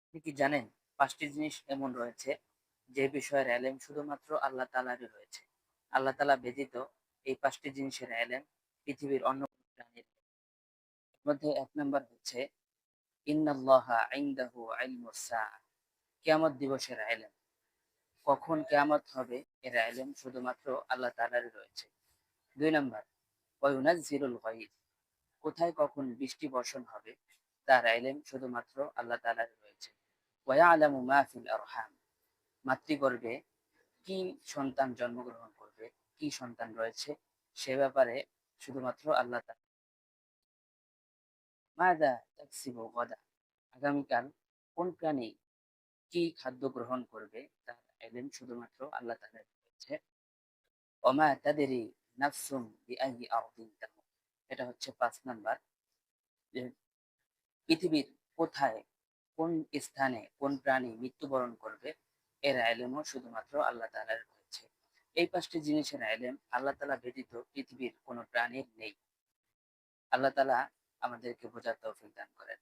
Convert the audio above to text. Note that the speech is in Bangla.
আপনি কি জানেন ৫টি জিনিস এমন রয়েছে যে বিষয়ের এলেম শুধুমাত্র আল্লাহ তাআলারই রয়েছে। আল্লাহ তাআলা ব্যতীত এই ৫টি জিনিসের এলেম পৃথিবীর অন্য কোনো প্রাণীর নেই। এর মধ্যে ১ নাম্বার হচ্ছে ইন্নাল্লাহা ইনদাহু ইলমুস সাআহ, কিয়ামত দিবসের এলেম। কখন কিয়ামত হবে এর এলেম শুধুমাত্র আল্লাহ তাআলারই রয়েছে। ২ নাম্বার ওয়া ইউনাজ্জিলুল গায়ব, কোথায় কখন বৃষ্টি বর্ষণ হবে তার এলেম শুধুমাত্র আল্লাহ তাআলারই রয়েছে। ওয়া ইয়ালামু মা ফিল আরহাম, মাতৃগর্ভে কি সন্তান জন্মগ্রহণ করবে, কি সন্তান রয়েছে সে ব্যাপারে শুধুমাত্র আল্লাহ তাআলা। মাযা তাকসিবু গাদা, আগামীকাল কোন প্রাণী কি খাদ্য গ্রহণ করবে তার এলেম শুধুমাত্র আল্লাহ তাআলার রয়েছে। ওমা তাদরি নাফসুম বিআইয়ি আরদিন তামুত, এটা হচ্ছে ৫ নাম্বার, যে পৃথিবীর কোথায় কোন স্থানে কোন প্রাণী মৃত্যুবরণ করবে এর এলেমও শুধুমাত্র আল্লাহ তাআলার রয়েছে। এই ৫টি জিনিসের এলেম আল্লাহ তাআলা ব্যতীত পৃথিবীর কোনো প্রাণীর নেই। আল্লাহ তাআলা আমাদেরকে বোঝার তৌফিক দান করেন।